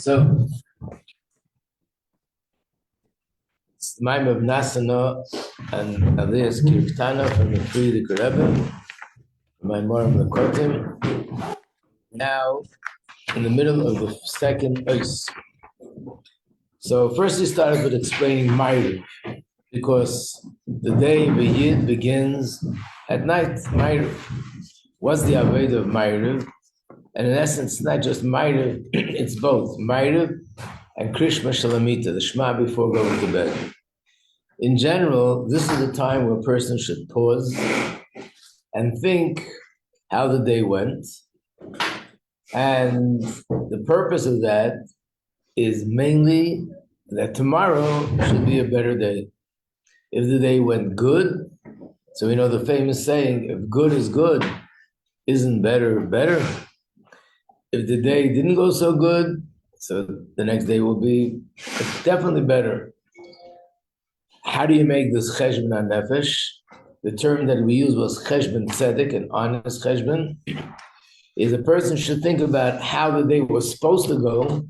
So, it's the Maim of Nasana and Elias Kirktana from the Friedrich Rebbe, my Moram Lakotim. Now, in the middle of the second Ois. So, first he started with explaining Ma'ariv, because the day of Yid begins at night. Ma'ariv. What's the Aved of Ma'ariv? And in essence, not just Ma'ariv, it's both Ma'ariv and Krishma Shalamita, the Shema before going to bed. In general, this is the time where a person should pause and think how the day went. And the purpose of that is mainly that tomorrow should be a better day. If the day went good, so we know the famous saying, if good is good, isn't better better? If the day didn't go so good, so the next day will be definitely better. How do you make this cheshbon nefesh? The term that we use was cheshbon tzedek, an honest cheshbon. Is a person should think about how the day was supposed to go.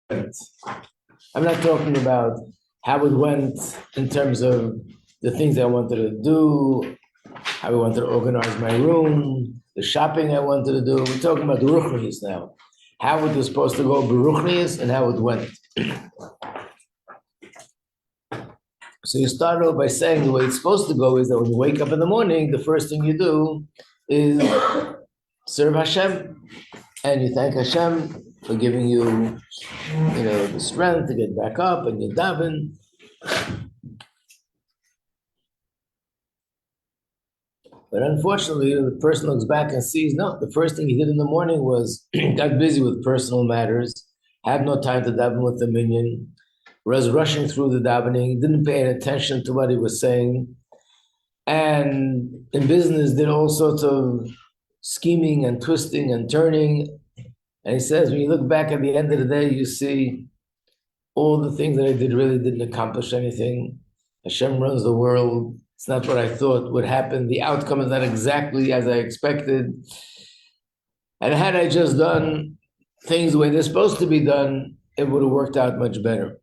I'm not talking about how it went in terms of the things I wanted to do, how I wanted to organize my room, the shopping I wanted to do. We're talking about the ruchnius now. How it was supposed to go, beruchnius, and how it went. So you start off by saying the way it's supposed to go is that when you wake up in the morning, the first thing you do is serve Hashem, and you thank Hashem for giving you, the strength to get back up, and you daven. But unfortunately, the person looks back and sees, no, the first thing he did in the morning was got busy with personal matters, had no time to daven with the minyan, was rushing through the davening, didn't pay any attention to what he was saying, and in business did all sorts of scheming and twisting and turning. And he says, when you look back at the end of the day, you see all the things that I did really didn't accomplish anything. Hashem runs the world. It's not what I thought would happen. The outcome is not exactly as I expected. And had I just done things the way they're supposed to be done, it would have worked out much better.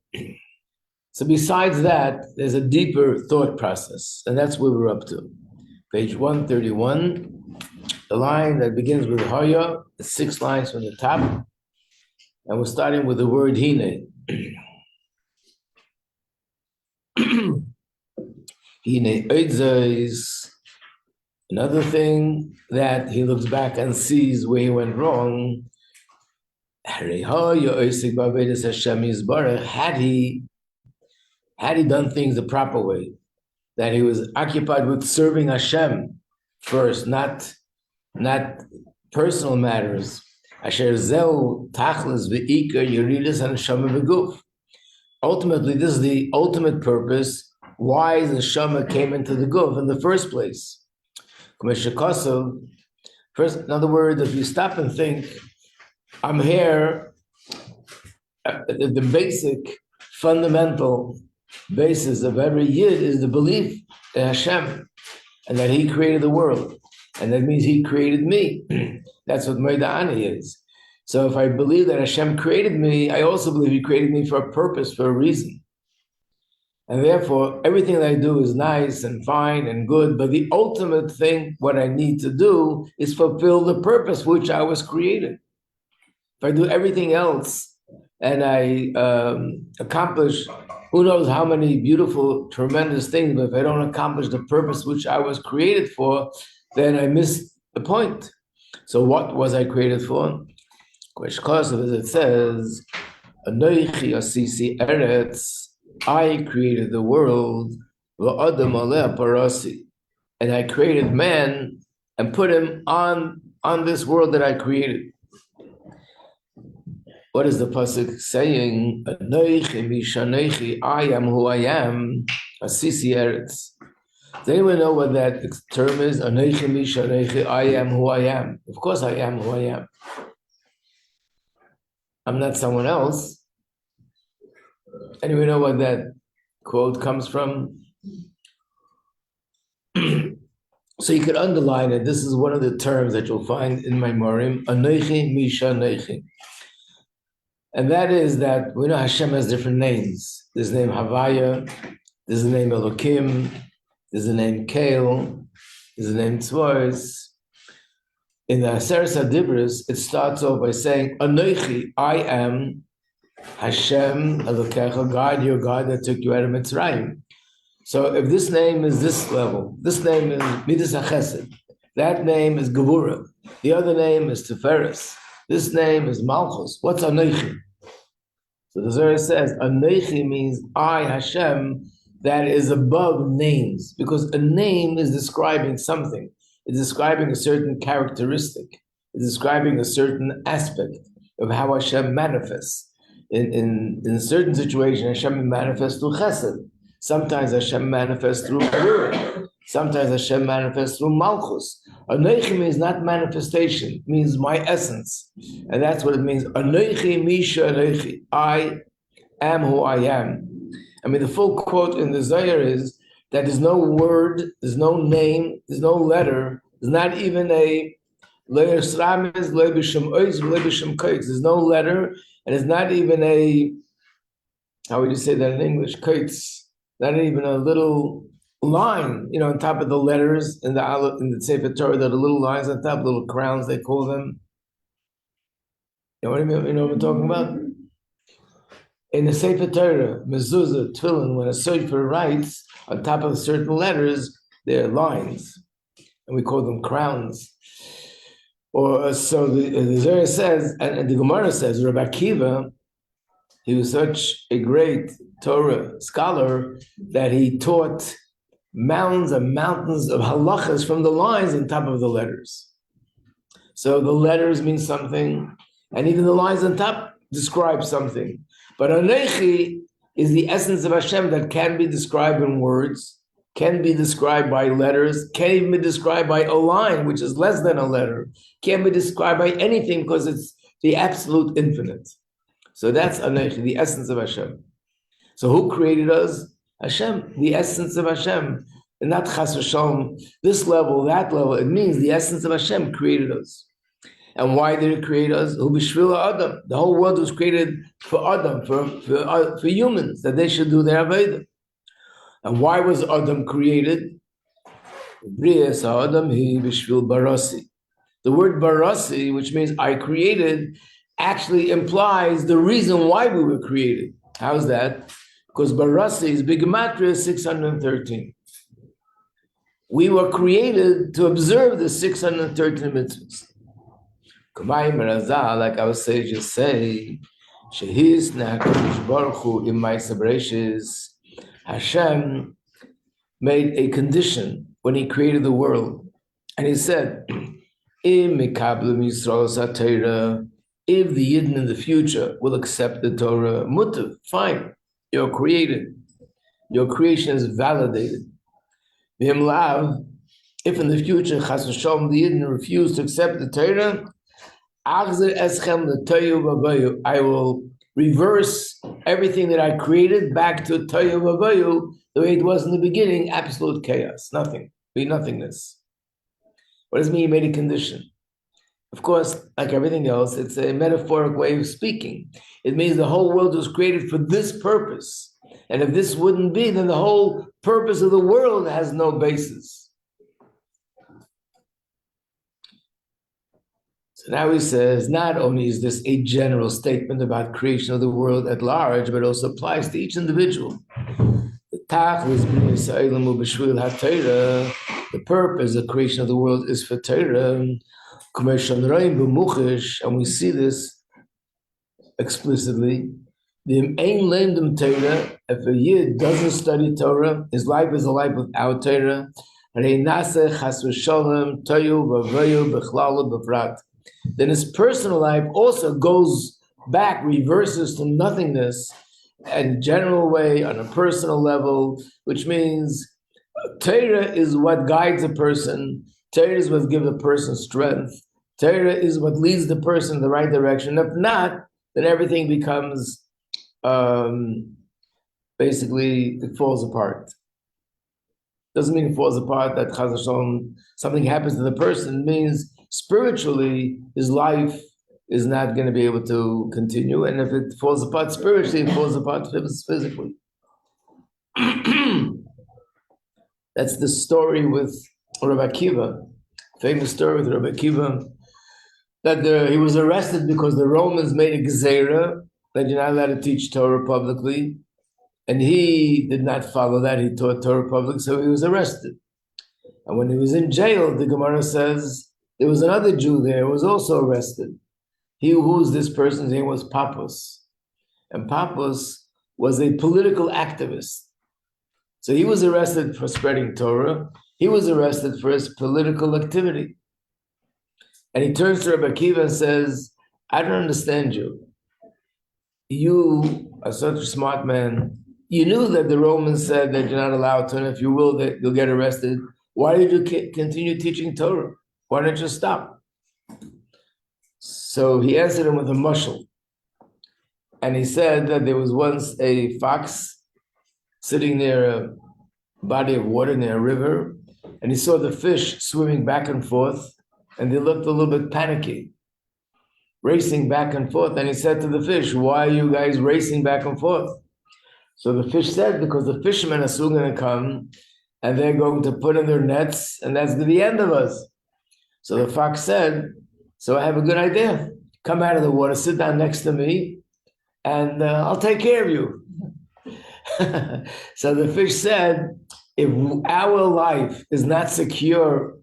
So besides that, there's a deeper thought process, and that's where we're up to. Page 131, the line that begins with Haya, the 6 lines from the top, and we're starting with the word Hine. Hine Eidzais. Another thing that he looks back and sees where he went wrong. Had he done things the proper way, that he was occupied with serving Hashem first, not personal matters. Ultimately, this is the ultimate purpose why the Neshama came into the Guf in the first place. First, in other words, if you stop and think, I'm here, the basic, fundamental basis of every Yid is the belief in Hashem, and that He created the world. And that means He created me. That's what Moeda'ani is. So if I believe that Hashem created me, I also believe He created me for a purpose, for a reason. And therefore, everything that I do is nice and fine and good, but the ultimate thing, what I need to do, is fulfill the purpose for which I was created. If I do everything else and I accomplish who knows how many beautiful, tremendous things, but if I don't accomplish the purpose which I was created for, then I miss the point. So what was I created for? Because as it says, Anoichi asisi eretz, I created the world, v'adam aleh parasi, and I created man and put him on this world that I created. What is the pasuk saying? Anoichi mishanechi, I am who I am, asisi eretz. Does anyone know what that term is? Anoichi mishanechi, I am who I am. Of course I am who I am. I'm not someone else. Anyone know what that quote comes from? So you could underline it. This is one of the terms that you'll find in my Morim. Anoichi mishanechi. And that is that we know Hashem has different names. There's the name Havaya, there's the name Elokim, there's the name Kael, there's the name Tzvois. In the Aseres HaDibros, it starts off by saying, Anochi, I am Hashem Elokecha, God, your God that took you out of Mitzrayim. So if this name is this level, this name is Midas HaChesed, that name is Gevura, the other name is Tiferes, this name is Malchus. What's Anochi? So the Zohar says, Anochi means I, Hashem, that is above names, because a name is describing something. It's describing a certain characteristic. It's describing a certain aspect of how Hashem manifests. In a certain situation, Hashem manifests through chesed. Sometimes Hashem manifests through Gevurah. Sometimes Hashem manifests through Malchus. Anochi means not manifestation, it means my essence. And that's what it means. Anochi misha anochi. I am who I am. I mean, the full quote in the Zohar is that there's no word, there's no name, there's no letter, there's not even a there's no letter, and it's not even a, how would you say that in English? Not even a little line, on top of the letters in the Sefer Torah, there are little lines on top, little crowns they call them. You know what I mean? You know what I'm talking about? In the Sefer Torah, mezuzah, tefillin, when a sofer writes, on top of certain letters, there are lines, and we call them crowns. Or so the Zohar says, and the Gemara says, Rabbi Akiva, he was such a great Torah scholar that he taught mounds and mountains of halachas from the lines on top of the letters. So the letters mean something, and even the lines on top describe something. But Anochi is the essence of Hashem that can be described in words, can be described by letters, can't even be described by a line, which is less than a letter, can't be described by anything because it's the absolute infinite. So that's Anochi, the essence of Hashem. So who created us? Hashem, the essence of Hashem. And not Chas v'Shalom, this level, that level. It means the essence of Hashem created us. And why did it create us? Adam. The whole world was created for Adam, for humans, that they should do their avodah. And why was Adam created? The word barasi, which means I created, actually implies the reason why we were created. How's that? Because barasi is Bigematria 613. We were created to observe the 613 mitzvahs. Like our sages say, Hashem made a condition when he created the world. And he said, if the Yidden in the future will accept the Torah, mutter, fine, you're created. Your creation is validated. If in the future, Chas v'Shalom, the Yidden refuse to accept the Torah, I will reverse everything that I created back to Toyu Vavayu, the way it was in the beginning, absolute chaos, nothing, be nothingness. What does it mean he made a condition? Of course, like everything else, it's a metaphoric way of speaking. It means the whole world was created for this purpose. And if this wouldn't be, then the whole purpose of the world has no basis. So now he says, not only is this a general statement about creation of the world at large, but also applies to each individual. The purpose of creation of the world is for Torah, and we see this explicitly. If a Yid doesn't study Torah, his life is a life without Torah. Then his personal life also goes back, reverses to nothingness in a general way, on a personal level, which means Torah is what guides a person. Torah is what gives a person strength. Torah is what leads the person in the right direction. If not, then everything becomes, basically, it falls apart. Doesn't mean it falls apart that Chas v'Shalom, something happens to the person. It means spiritually, his life is not going to be able to continue. And if it falls apart spiritually, it falls apart physically. That's the story with Rabbi Akiva, famous story with Rabbi Akiva, that he was arrested because the Romans made a gezerah that you're not allowed to teach Torah publicly. And he did not follow that. He taught Torah public, so he was arrested. And when he was in jail, the Gemara says, there was another Jew there who was also arrested. Who was this person? His name was Pappus. And Pappus was a political activist. So he was arrested for spreading Torah. He was arrested for his political activity. And he turns to Rabbi Akiva and says, I don't understand you. You are such a smart man. You knew that the Romans said that you're not allowed to, and if you will, that you'll get arrested. Why did you continue teaching Torah? Why don't you stop? So he answered him with a mushal. And he said that there was once a fox sitting near a body of water, near a river, and he saw the fish swimming back and forth, and they looked a little bit panicky, racing back and forth. And he said to the fish, why are you guys racing back and forth? So the fish said, because the fishermen are soon going to come, and they're going to put in their nets, and that's the end of us. So the fox said, so I have a good idea. Come out of the water, sit down next to me, and I'll take care of you. So the fish said, if our life is not secure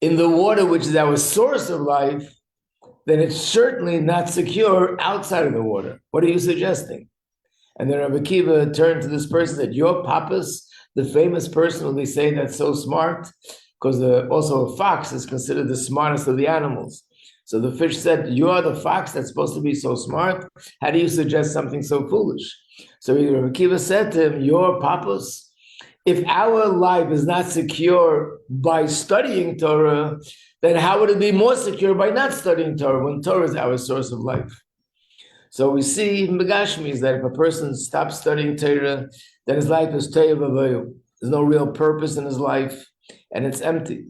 in the water, which is our source of life, then it's certainly not secure outside of the water. What are you suggesting? And then Rabbi Akiva turned to this person and said, your Pappus, the famous person who they say that's so smart, because also a fox is considered the smartest of the animals. So the fish said, you're the fox that's supposed to be so smart. How do you suggest something so foolish? So Rabbi Akiva said to him, your Pappus, if our life is not secure by studying Torah, then how would it be more secure by not studying Torah when Torah is our source of life? So we see in Begashmi that if a person stops studying Torah, then his life is Te'ev Avoyu. There's no real purpose in his life, and it's empty.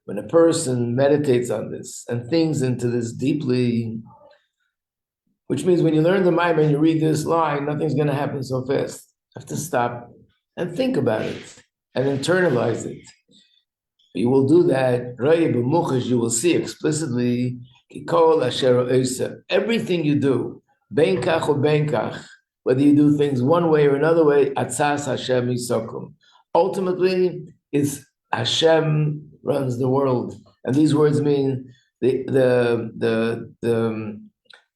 When a person meditates on this and thinks into this deeply, which means when you learn the Maimon and you read this line, nothing's going to happen so fast. You have to stop and think about it and internalize it. You will do that, you will see explicitly everything you do, benkach or benkach, whether you do things one way or another way, atzas Hashem yisokum. Ultimately, it's Hashem runs the world. And these words mean the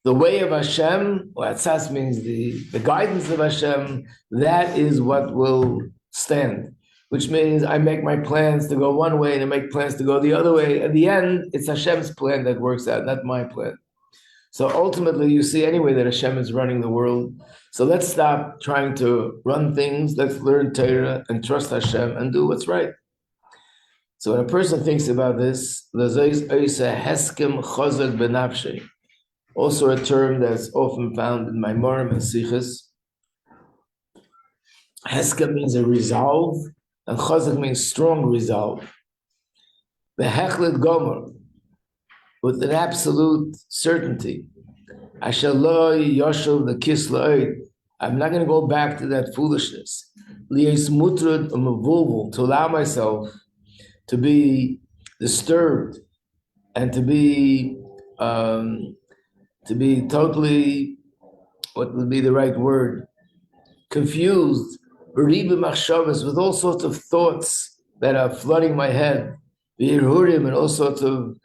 way of Hashem, or atzas means the guidance of Hashem, that is what will stand. Which means I make my plans to go one way and I make plans to go the other way. At the end, it's Hashem's plan that works out, not my plan. So ultimately, you see anyway that Hashem is running the world. So let's stop trying to run things. Let's learn Torah and trust Hashem and do what's right. So when a person thinks about this, also a term that's often found in Maimorim and Sichos. Heskem means a resolve, and chazak means strong resolve. The hechlet gomer, with an absolute certainty. Ashaloi yoshev the kisla'id. I'm not going to go back to that foolishness. Lies mutrud umavulvul, to allow myself to be disturbed and to be totally, what would be the right word? Confused. With all sorts of thoughts that are flooding my head, and all sorts of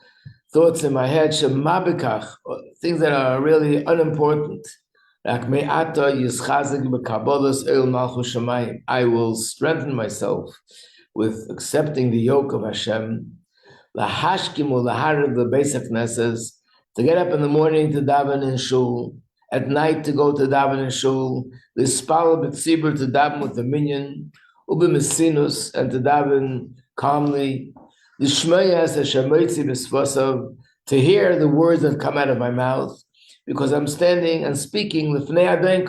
thoughts in my head, things that are really unimportant. I will strengthen myself with accepting the yoke of Hashem. To get up in the morning to daven in shul, at night to go to daven in shul, l'spal b'tzibur to daven with the minyan, u'b'mesinus and to daven calmly, l'shmeyas hashemoitzi b'svasav, to hear the words that come out of my mouth, because I'm standing and speaking l'fnei Adar I,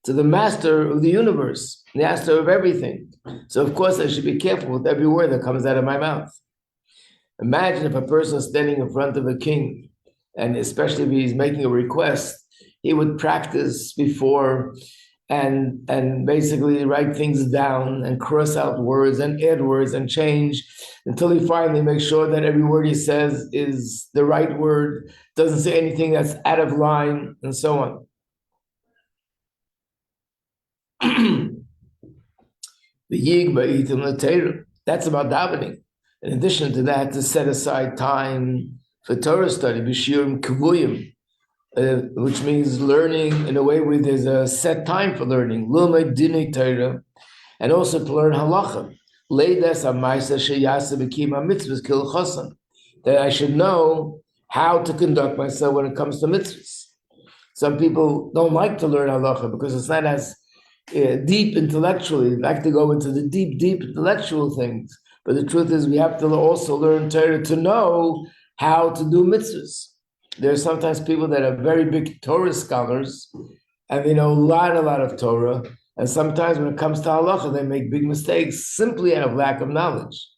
to the master of the universe, the master of everything. So of course I should be careful with every word that comes out of my mouth. Imagine if a person is standing in front of a king, and especially if he's making a request, he would practice before and basically write things down and cross out words and add words and change until he finally makes sure that every word he says is the right word, doesn't say anything that's out of line, and so on. The Yig Ba'itim L'Teira, that's about davening. In addition to that, to set aside time for Torah study, B'Shiurim Kavuyim, which means learning in a way where there's a set time for learning, L'Umay Dinei Torah, and also to learn halacha. Leidas Amaisa Sheyasa B'Kima Mitzvahs Kil Chosam, that I should know how to conduct myself when it comes to mitzvahs. Some people don't like to learn halacha because it's not as deep intellectually. They like to go into the deep intellectual things. But the truth is we have to also learn Torah to know how to do mitzvahs. There are sometimes people that are very big Torah scholars and they know a lot of Torah. And sometimes when it comes to halacha, they make big mistakes simply out of lack of knowledge.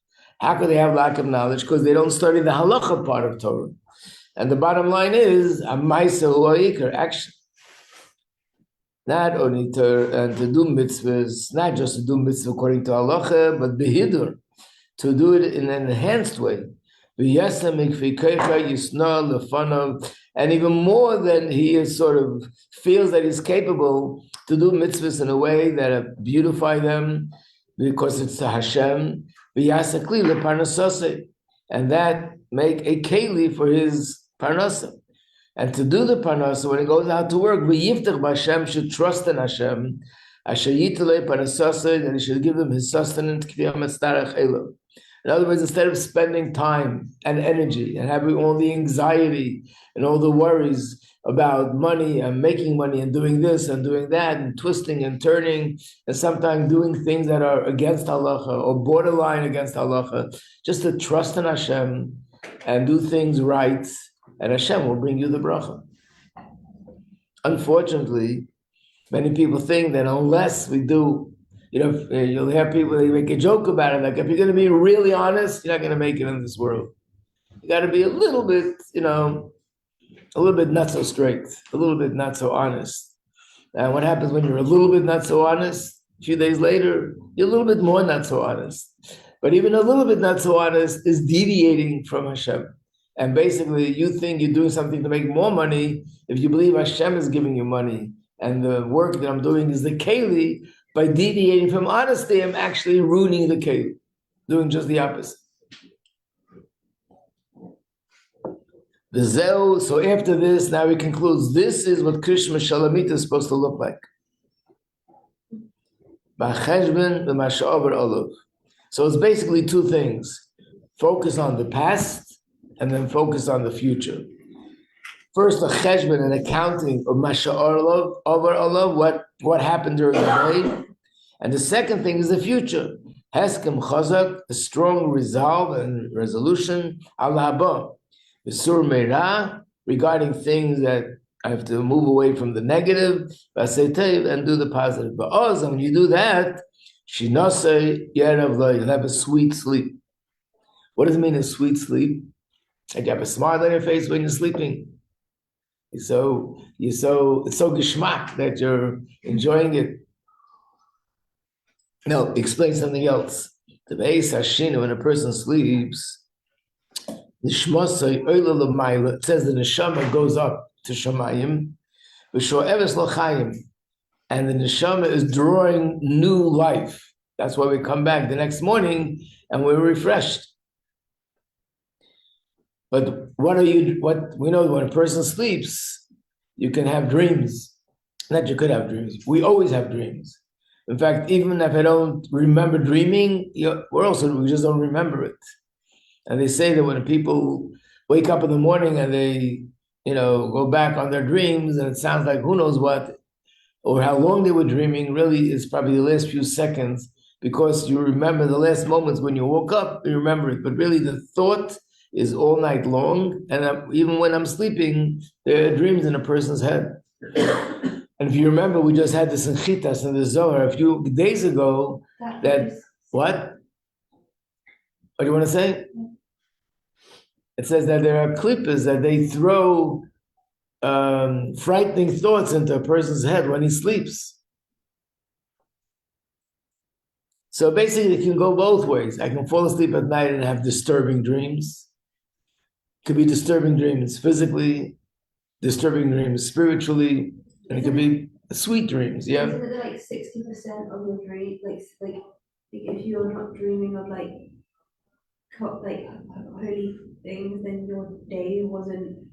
How could they have lack of knowledge? Because they don't study the halacha part of Torah. And the bottom line is, a ma'aseh hu ha'ikar, action. Not only to do mitzvahs, not just to do mitzvah according to halacha, but behidur, to do it in an enhanced way. And even more than he is sort of feels that he's capable to do mitzvahs in a way that beautify them because it's to Hashem, and that make a keli for his parnasa. And to do the parnasa, when he goes out to work, Hashem should trust in Hashem, that he should give him his sustenance. In other words, instead of spending time and energy and having all the anxiety and all the worries about money and making money and doing this and doing that and twisting and turning and sometimes doing things that are against halacha or borderline against halacha, just to trust in Hashem and do things right, and Hashem will bring you the bracha. Unfortunately, many people think that unless we do, you'll hear people, they make a joke about it, like if you're going to be really honest, you're not going to make it in this world. You got to be a little bit, a little bit not so straight, a little bit not so honest. And what happens when you're a little bit not so honest? A few days later, you're a little bit more not so honest. But even a little bit not so honest is deviating from Hashem. And basically, you think you're doing something to make more money if you believe Hashem is giving you money. And the work that I'm doing is the keli. By deviating from honesty, I'm actually ruining the keli, doing just the opposite. So after this, now he concludes, this is what Krishna Shalamita is supposed to look like. So it's basically two things. Focus on the past and then focus on the future. First, a cheshbon, an accounting of masha'ar olav, what happened during the day. And the second thing is the future. Heskem chazak, a strong resolve and resolution, al haba. V'sur meira, regarding things that I have to move away from the negative, and do the positive. But also, when you do that, shinasei yerav lo, you'll have a sweet sleep. What does it mean, a sweet sleep? Like you have a smile on your face when you're sleeping. It's so geschmack that you're enjoying it. No, explain something else. The Beis Hashina, when a person sleeps, it says the neshama goes up to Shamayim, and the neshama is drawing new life. That's why we come back the next morning and we're refreshed. But what we know, when a person sleeps, you can have dreams. Not you could have dreams. We always have dreams. In fact, even if I don't remember dreaming, we just don't remember it. And they say that when people wake up in the morning and they, go back on their dreams, and it sounds like who knows what, or how long they were dreaming, really it's probably the last few seconds, because you remember the last moments when you woke up, you remember it. But really the thought is all night long, and even when I'm sleeping, there are dreams in a person's head. And if you remember, we just had this in Chitas in the Zohar a few days ago. What do you want to say? It says that there are clippers that they throw frightening thoughts into a person's head when he sleeps. So basically, it can go both ways. I can fall asleep at night and have disturbing dreams. It could be disturbing dreams physically, disturbing dreams spiritually, and it could be sweet dreams. Yeah. Isn't it like 60% of your dream, like if you're not dreaming of like holy things, then your day wasn't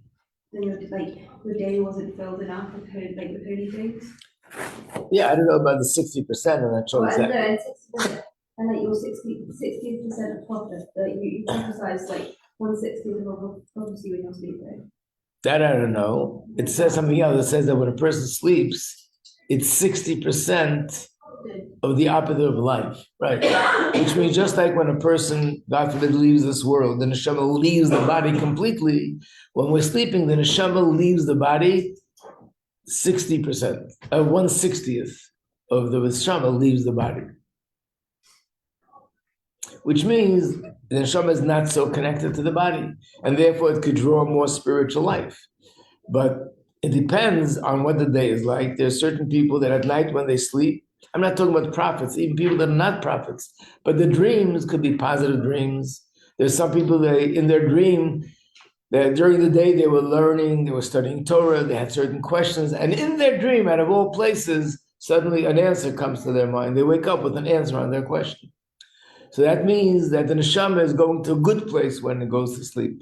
filled enough with holy things. Yeah, I don't know about the 60%, I'm not sure exactly. And 60%, and like your 60% of profit, you emphasize like 1/60 of prophecy when you're sleeping. That I don't know. It says something else. It says that when a person sleeps, it's 60% of the opposite of life, right? Which means just like when a person, God forbid, leaves this world, the neshama leaves the body completely. When we're sleeping, the neshama leaves the body 60%, 1/60th of the neshama leaves the body. Which means the neshama is not so connected to the body, and therefore it could draw more spiritual life. But it depends on what the day is like. There are certain people that at night when they sleep, I'm not talking about prophets, even people that are not prophets, but the dreams could be positive dreams. There's some people that in their dream, that during the day they were learning, they were studying Torah, they had certain questions, and in their dream, out of all places, suddenly an answer comes to their mind. They wake up with an answer on their question. So that means that the neshama is going to a good place when it goes to sleep.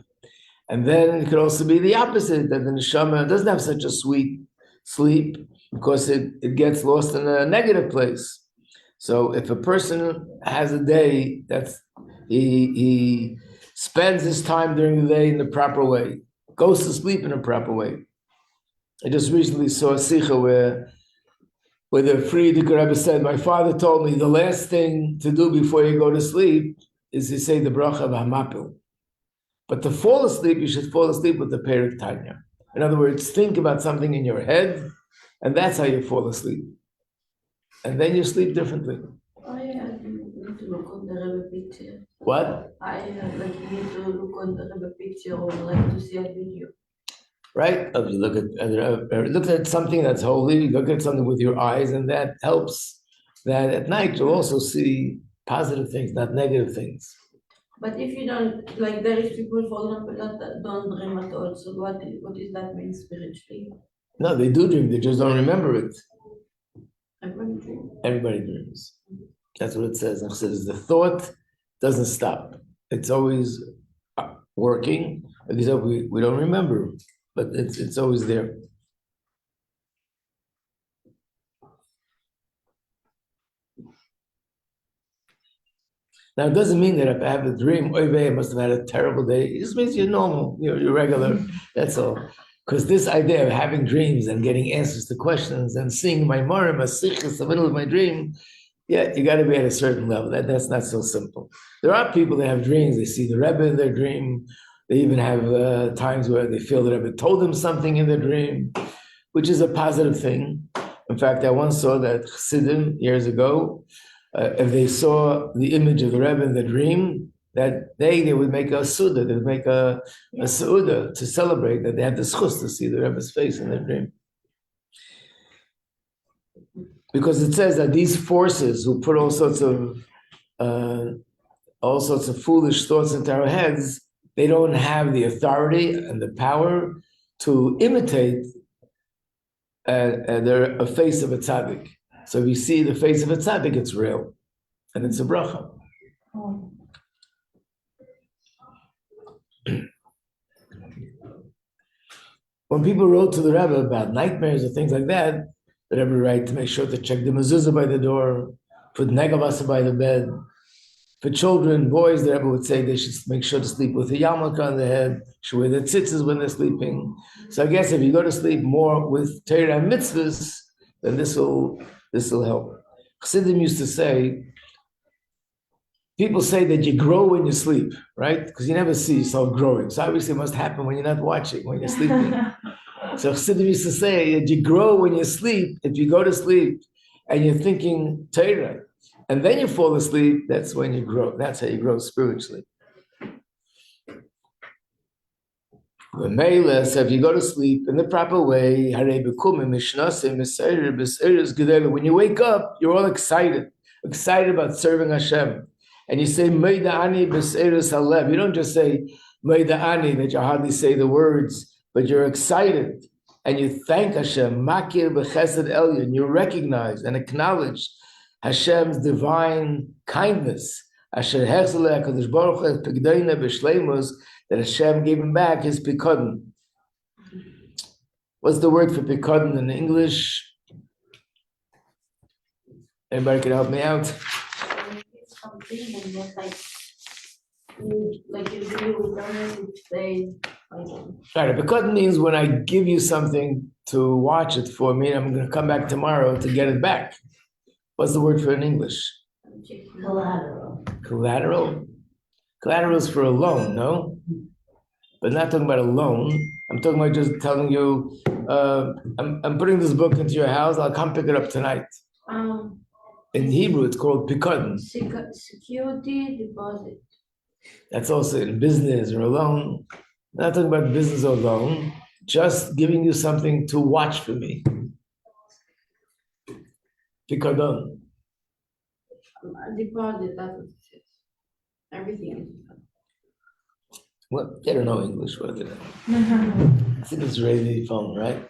And then it could also be the opposite, that the neshama doesn't have such a sweet sleep because it gets lost in a negative place. So if a person has a day that's he spends his time during the day in the proper way, goes to sleep in a proper way. I just recently saw a sikha where the Frierdiker Rebbe said, my father told me the last thing to do before you go to sleep is to say the bracha of Hamapil. But to fall asleep, you should fall asleep with the Perek Tanya. In other words, think about something in your head, and that's how you fall asleep. And then you sleep differently. I need to look on the Rebbe picture. What? Need to look on the Rebbe picture or to see a video. Right? If you look at something that's holy, look at something with your eyes, and that helps. That at night you'll also see positive things, not negative things. But if you don't, there is people, for example, that don't dream at all. So what does that mean spiritually? No, they do dream. They just don't remember it. Everybody dreams. Everybody dreams. That's what it says. Chassidus, the thought doesn't stop. It's always working. Except we don't remember, but it's always there. Now, it doesn't mean that if I have a dream, I must have had a terrible day. It just means you're normal, you're regular, that's all. Because this idea of having dreams and getting answers to questions and seeing my Marim, a sikhs, in the middle of my dream, yeah, you got to be at a certain level. That's not so simple. There are people that have dreams. They see the Rebbe in their dream. They even have times where they feel the Rebbe told them something in their dream, which is a positive thing. In fact, I once saw that Chassidim years ago, if they saw the image of the Rebbe in the dream, that they would make a suda, they would make a suda to celebrate that they had the schus to see the Rebbe's face in their dream. Because it says that these forces who put all sorts of foolish thoughts into our heads, they don't have the authority and the power to imitate a face of a tzaddik. So if you see the face of a tzaddik, it's real, and it's a bracha. When people wrote to the Rebbe about nightmares or things like that, the Rebbe would write to make sure to check the mezuzah by the door, put negavasa by the bed. For children, boys, the Rebbe would say they should make sure to sleep with a yarmulke on the head, should wear their tzitzis when they're sleeping. So I guess if you go to sleep more with Torah and mitzvahs, then this will help. Chassidim used to say, people say that you grow when you sleep, right? Because you never see yourself growing. So obviously it must happen when you're not watching, when you're sleeping. So Chassidim used to say that you grow when you sleep. If you go to sleep and you're thinking Torah, and then you fall asleep, that's when you grow. That's how you grow spiritually. The Mela, so if you go to sleep in the proper way, when you wake up, you're all excited about serving Hashem. And you say, Meida Ani B'Seiris Halev. You don't just say, Meida Ani, that you hardly say the words, but you're excited. And you thank Hashem, Makir B'Chesed Elyon. You recognize and acknowledge Hashem's divine kindness. Asher Hechzele HaKadosh Baruch Hu Pigdeina B'Shleimus, that Hashem gave him back his Pikadon. What's the word for Pikadon in English? Anybody can help me out? It's something and just like you really don't say Right, Pikadon means when I give you something to watch it for me, I'm going to come back tomorrow to get it back. What's the word for it in English? collateral. Collateral? Collateral is for a loan, no? But not talking about a loan. I'm talking about just telling you, I'm putting this book into your house. I'll come pick it up tonight. In Hebrew, it's called Pikadon. Security deposit. That's also in business or a loan. I'm not talking about business or loan. Just giving you something to watch for me. Pikadon. Deposit, that's what it says. Everything is deposit. Well, they don't know English, what do they know? It's an Israeli phone, right?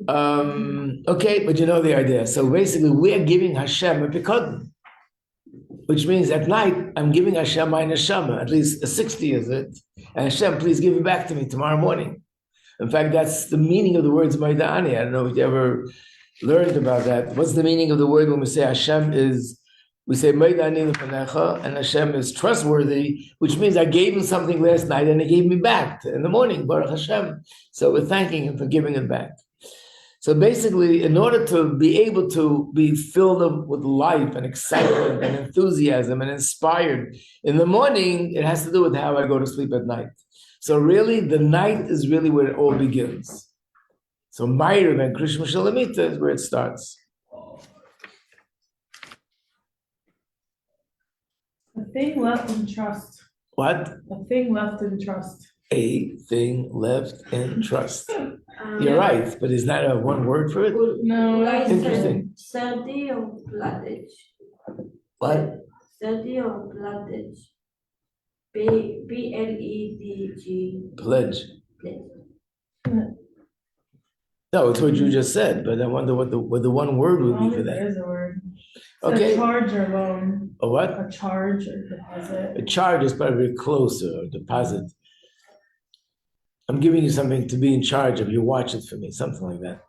Okay, but you know the idea. So basically, we are giving Hashem a pikadon, which means at night, I'm giving Hashem my neshama, at least a 60 is it. And Hashem, please give it back to me tomorrow morning. In fact, that's the meaning of the words Maidani. I don't know if you ever learned about that. What's the meaning of the word when we say Hashem is, we say Maidani lefanecha, and Hashem is trustworthy, which means I gave him something last night and he gave me back in the morning, Baruch Hashem. So we're thanking him for giving it back. So basically, in order to be able to be filled up with life and excitement and enthusiasm and inspired in the morning, it has to do with how I go to sleep at night. So really, the night is really where it all begins. So Ma'ariv and Krishma Shalamita is where it starts. A thing left in trust. What? A thing left in trust. A thing left in trust. You're right, but is that a one word for it? No, Interesting. Study or bloodage. What? Study or bloodage. B-L-E-D-G. Pledge. Pledge. No, it's what you just said, but I wonder what the one word would be for There that. is a word. It's Okay. a charge or loan. A what? A charge or deposit. A charge is probably closer, or deposit. I'm giving you something to be in charge of. You watch it for me, something like that.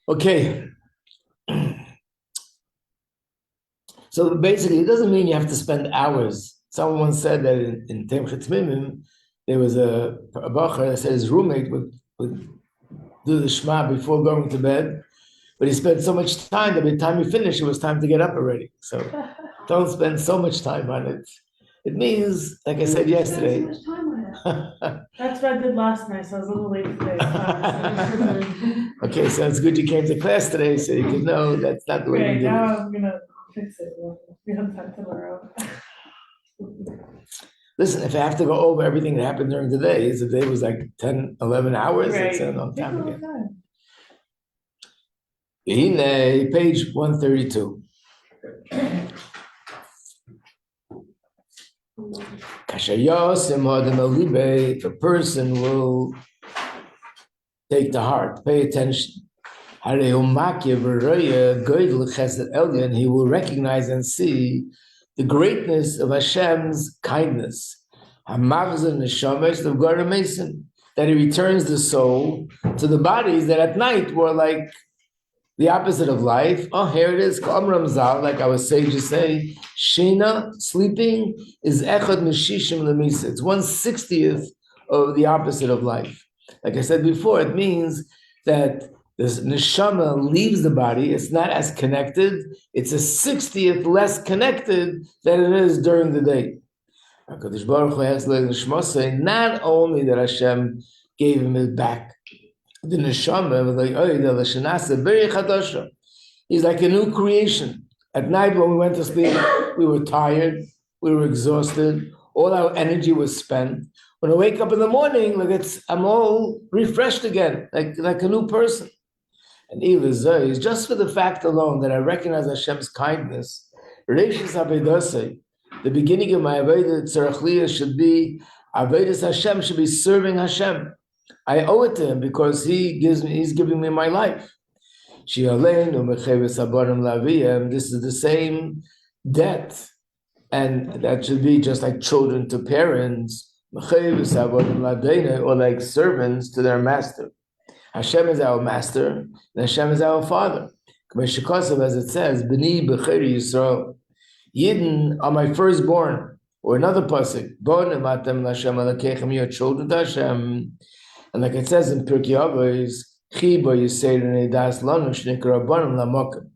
Okay. So basically, it doesn't mean you have to spend hours. Someone said that in Tem Chetzmimim, there was a bacher that said his roommate would do the Shema before going to bed, but he spent so much time that by the time he finished, it was time to get up already. So don't spend so much time on it. It means, like I said yesterday. Spend so much time on it. That's what I did last night, so I was a little late today. Okay, so it's good you came to class today, so you can know that's not the way Okay, you do now it. I'm gonna fix it. We have time tomorrow. Listen, if I have to go over everything that happened during the day, the day was like 10, 11 hours, Right. it's a long Take a time little again. time. Page 132. If a person will take the heart, pay attention, he will recognize and see the greatness of Hashem's kindness. That he returns the soul to the bodies that at night were like the opposite of life. Oh, here it is. Like our sages say, Shina, sleeping, is echad meshishim lemisa. It's 1/60th of the opposite of life. Like I said before, it means that the neshama leaves the body. It's not as connected. It's a 60th less connected than it is during the day. HaKadosh Baruch Hu has let Neshama say, not only that Hashem gave him his back, the neshama was like, he's like a new creation. At night when we went to sleep, we were tired, we were exhausted, all our energy was spent. when I wake up in the morning, I'm all refreshed again, like a new person. And Elazar is just for the fact alone that I recognize Hashem's kindness. Reishis Avedasei, the beginning of my Avodah Tzarachliya should be Avodas Hashem, should be serving Hashem. I owe it to him because he's giving me my life. This is the same debt, and that should be just like children to parents, or like servants to their master. Hashem is our master, and Hashem is our father. As it says, B'ni b'cheri Yisrael, Yidden are my firstborn. Or another pasuk, Bonim atem l'Hashem alakechem, you are children to Hashem. And like it says in Pirkei Avos, Chi bo yisei das lanu shnikra bonim lamokim.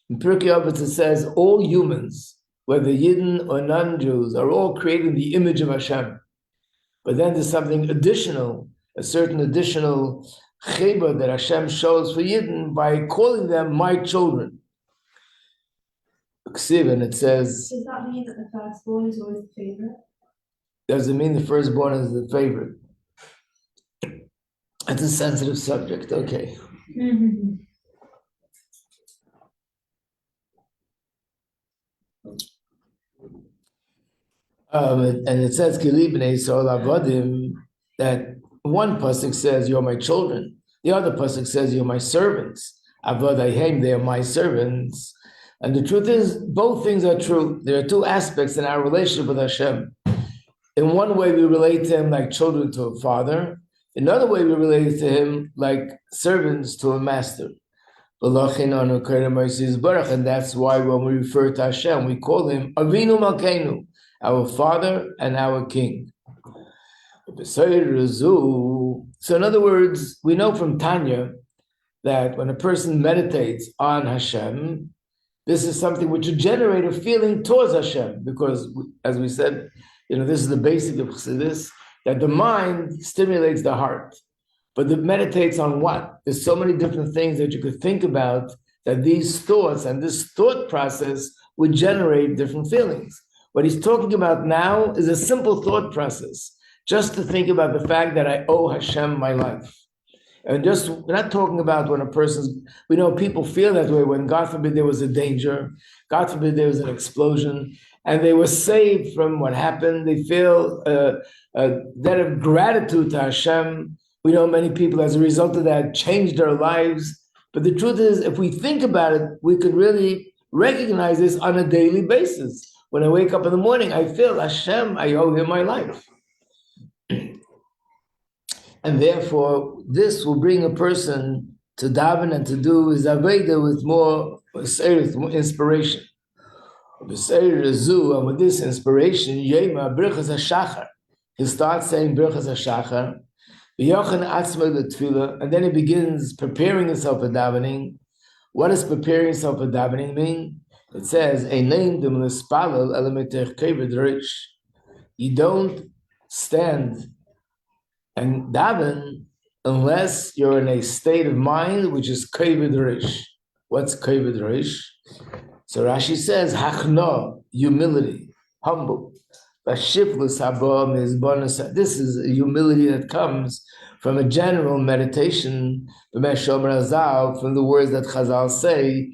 In Pirkei Avos it says all humans, whether Yidden or non-Jews, are all created in the image of Hashem. But then there's something additional, a certain additional chibur that Hashem shows for Yidden by calling them my children. And it says, Does that mean that the firstborn is always the favorite? Does it mean the firstborn is the favorite? That's a sensitive subject, okay. And it says, that one pasuk says, you're my children. The other pasuk says, you're my servants. Avadayhem, they are my servants. And the truth is, both things are true. There are two aspects in our relationship with Hashem. In one way, we relate to him like children to a father. In another way, we relate to him like servants to a master. And that's why when we refer to Hashem, we call him Avinu Malkeinu, our Father and our King. So in other words, we know from Tanya that when a person meditates on Hashem, this is something which will generate a feeling towards Hashem, because, as we said, this is the basic of Chassidus, that the mind stimulates the heart. But it meditates on what? There's so many different things that you could think about, that these thoughts and this thought process would generate different feelings. What he's talking about now is a simple thought process, just to think about the fact that I owe Hashem my life. And we're not talking about when we know people feel that way when, God forbid, there was a danger, God forbid, there was an explosion, and they were saved from what happened. They feel a debt of gratitude to Hashem. We know many people, as a result of that, changed their lives. But the truth is, if we think about it, we could really recognize this on a daily basis. When I wake up in the morning, I feel, Hashem, I owe him my life. And therefore, this will bring a person to daven and to do his Aveda with more inspiration. And with this inspiration, he starts saying Birchas HaShachar, and then he begins preparing himself for davening. What does preparing himself for davening mean? It says, you don't stand and daven unless you're in a state of mind which is kavod rish. What's kavod rish? So Rashi says, hachna, humility, humble. This is a humility that comes from a general meditation, from the words that Chazal say,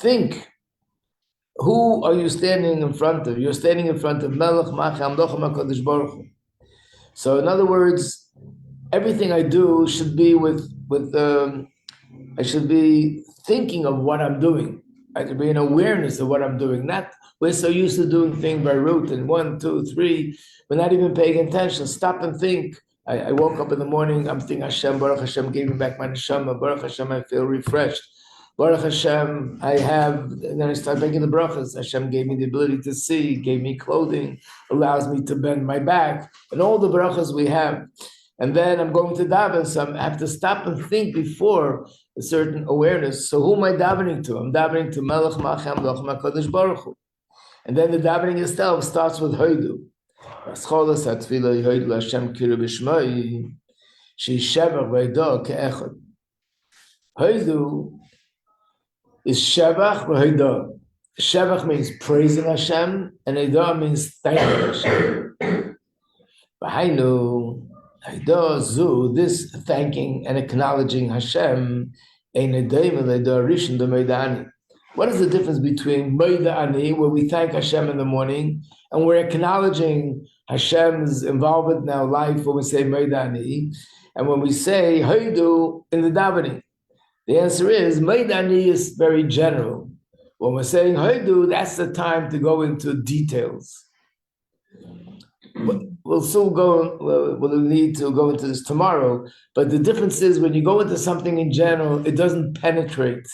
think, who are you standing in front of? You're standing in front of Melech Macham Lochem HaKadosh Baruch Hu. So in other words, everything I do should be I should be thinking of what I'm doing. I should be in awareness of what I'm doing. Not, we're so used to doing things by rote and 1, 2, 3. We're not even paying attention. Stop and think. I woke up in the morning, I'm thinking, Hashem, Baruch Hashem gave me back my neshama. Baruch Hashem, I feel refreshed. Baruch Hashem, and then I start making the brachas. Hashem gave me the ability to see, gave me clothing, allows me to bend my back, and all the brachas we have. And then I'm going to daven, so I have to stop and think before a certain awareness. So who am I davening to? I'm davening to Melech Macham Lochem HaKadosh Baruch Hu. And then the davening itself starts with Hoidu. Hascholas HaTfilah Hoidu Hashem Kiru B'Shmai She'Shevach V'Eidah Ke'echad. Hoidu is Shevach V'Eidah. Shevach means praising Hashem, and Adar means thanking Hashem. V'hainu, Adar zu, this thanking and acknowledging Hashem, ein Adar Adar Rishon d'Meidani. What is the difference between Meidani, where we thank Hashem in the morning, and we're acknowledging Hashem's involvement in our life when we say Meidani, and when we say Haidu in the davening? The answer is Meidani is very general. When we're saying Haidu, that's the time to go into details. We'll soon we'll need to go into this tomorrow, but the difference is when you go into something in general, it doesn't penetrate.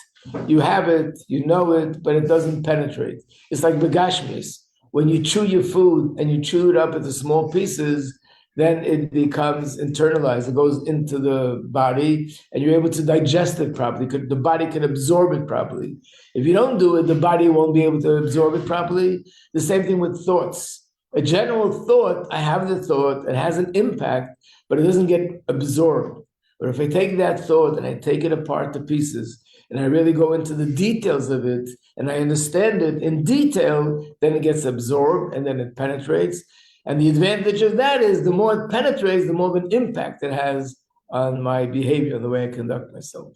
You have it, you know it, but it doesn't penetrate. It's like begashmis. When you chew your food and you chew it up into small pieces, then it becomes internalized. It goes into the body, and you're able to digest it properly. The body can absorb it properly. If you don't do it, the body won't be able to absorb it properly. The same thing with thoughts. A general thought, I have the thought, it has an impact, but it doesn't get absorbed. But if I take that thought and I take it apart to pieces, and I really go into the details of it, and I understand it in detail, then it gets absorbed, and then it penetrates. And the advantage of that is the more it penetrates, the more of an impact it has on my behavior, the way I conduct myself.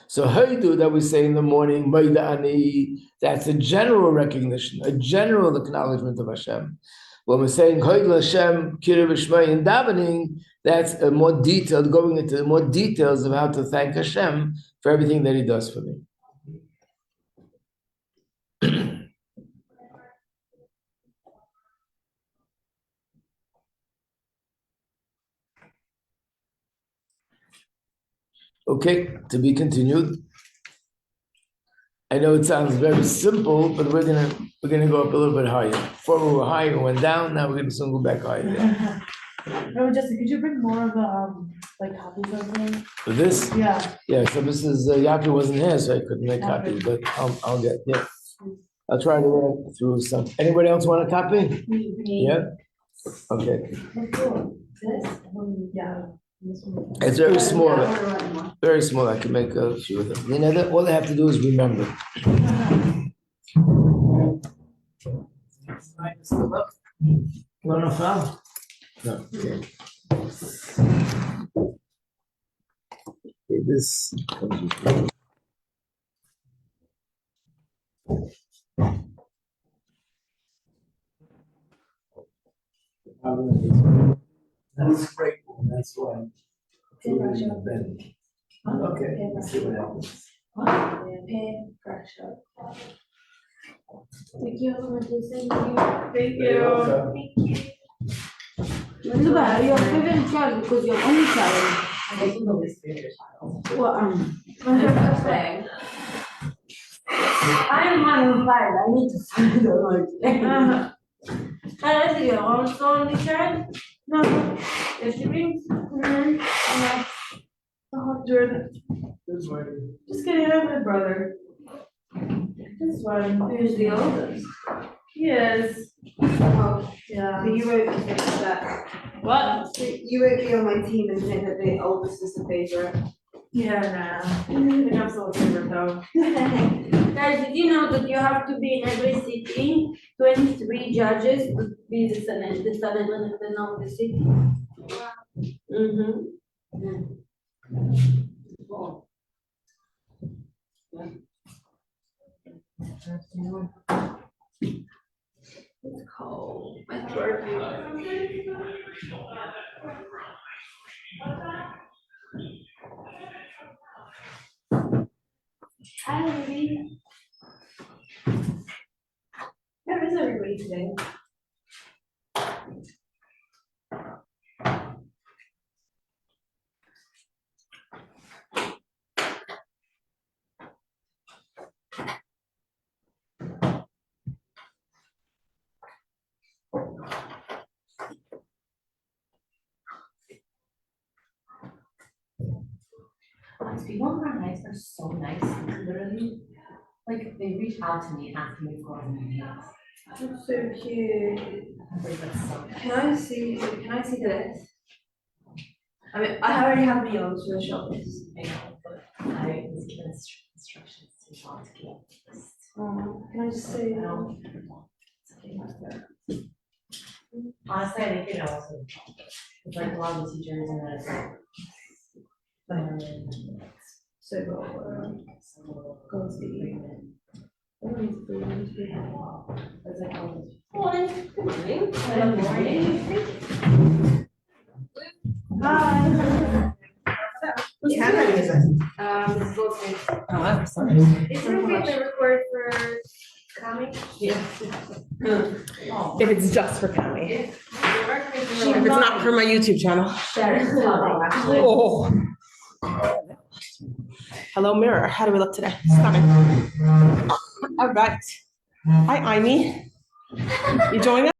So Haidu that we say in the morning, Maida'ani, that's a general recognition, a general acknowledgement of Hashem. When we're saying Haidu Hashem, Kira V'Shmai in davening, that's a more detailed, going into the more details of how to thank Hashem for everything that He does for me. Okay, to be continued. I know it sounds very simple, but we're gonna go up a little bit higher. Before we were higher, we went down. Now we're gonna soon go back higher. Rabbi Majeski, could you bring more of the like copies of them? For this, Yeah. So this is Yapi wasn't here, so I couldn't make copies, but I'll get I'll try to run through some. Anybody else want a copy? Yeah. Okay. Yeah. It's very small. Very small. I can make a few of them. You know, all they have to do is remember. Want to file? No. Okay. Okay, this. That's great. That's why. Okay, let's see what happens. Thank you. Thank you. Vabbè, io ho favorite child because you're only child. Well, I'm one of five. I need to find the Lord. Unless you're also only child. No, if you bring, Oh, Jordan. Just kidding, I have my brother. That's fine. who's the oldest? Yes. Oh, Yeah. but you won't fix that. What? So you won't be on my team and say that the oldest is the favorite. Yeah, nah. I think I'm still a favorite though. Guys, did you know that you have to be in every city? 23 judges would be the Senate of the city. Mm-hmm. It's cold. My throat. Hi, everybody. Where is everybody today? People who are nice are so nice, literally. Like, they reach out to me after we've gone meetings. That's so cute. Like, that's so nice. Can I see the list? I mean, I already have my own for the shop list. I know, but I was given instructions to not to get this. Can I just say, Honestly, I think it's like a lot of the teachers and then it's like. say, well, go to the. It's like, oh, Morning. Good morning. Good morning. Hi. Whose handwriting is that? It's Goldsmith. Oh, that's nice. Is it okay if I record for coming? If it's just for Kami. If If it's not for my YouTube channel. actually. Oh. Hello, mirror. How do we look today? Stunning. All right. Hi, Amy. You joining us?